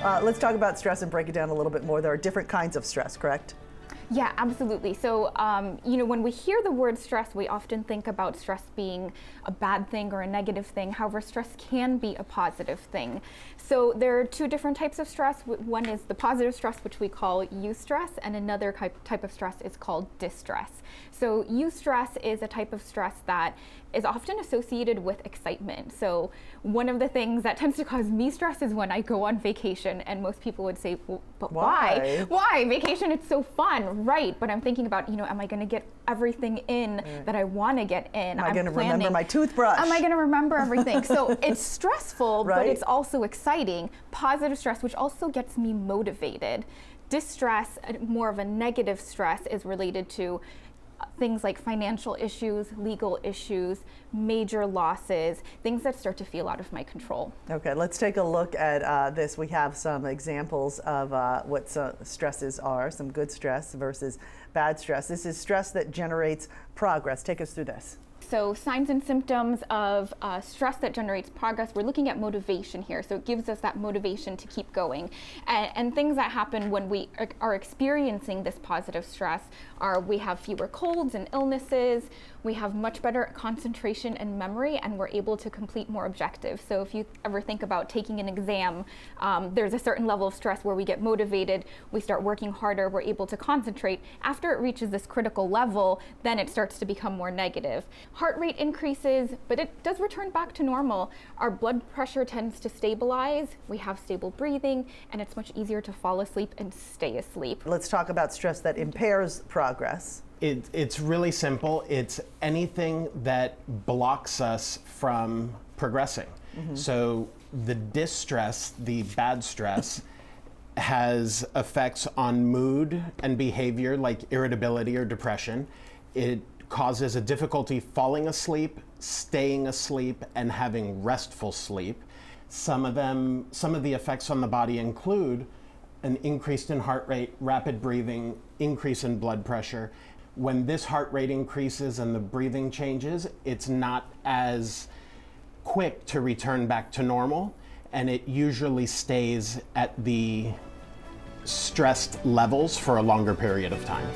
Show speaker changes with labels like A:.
A: Let's talk about stress and break it down a little bit more. There are different kinds of stress, correct?
B: Yeah, absolutely. So, when we hear the word stress, we often think about stress being a bad thing or a negative thing. However, stress can be a positive thing. So there are two different types of stress. One is the positive stress, which we call eustress, and another type of stress is called distress. So eustress is a type of stress that is often associated with excitement. So one of the things that tends to cause me stress is when I go on vacation, and most people would say, well, but why? Why? Vacation, it's so fun, right? But I'm thinking about, am I gonna get everything in that I wanna get in?
A: Am I gonna remember my toothbrush?
B: Am I gonna remember everything? So it's stressful,
A: right?
B: But it's also exciting. Positive stress, which also gets me motivated. Distress, more of a negative stress, is related to things like financial issues, legal issues, major losses, things that start to feel out of my control.
A: Okay, let's take a look at this. We have some examples of what stresses are, some good stress versus bad stress. This is stress that generates progress. Take us through this.
B: So signs and symptoms of stress that generates progress, we're looking at motivation here. So it gives us that motivation to keep going. And things that happen when we are experiencing this positive stress are we have fewer colds and illnesses, we have much better concentration and memory, and we're able to complete more objectives. So if you ever think about taking an exam, there's a certain level of stress where we get motivated, we start working harder, we're able to concentrate. After it reaches this critical level, then it starts to become more negative. Heart rate increases, but it does return back to normal. Our blood pressure tends to stabilize, we have stable breathing, and it's much easier to fall asleep and stay asleep.
A: Let's talk about stress that impairs progress.
C: It's really simple. It's anything that blocks us from progressing. Mm-hmm. So the distress, the bad stress, has effects on mood and behavior like irritability or depression. It causes a difficulty falling asleep, staying asleep, and having restful sleep. Some of the effects on the body include an increase in heart rate, rapid breathing, increase in blood pressure. When this heart rate increases and the breathing changes, it's not as quick to return back to normal, and it usually stays at the stressed levels for a longer period of time.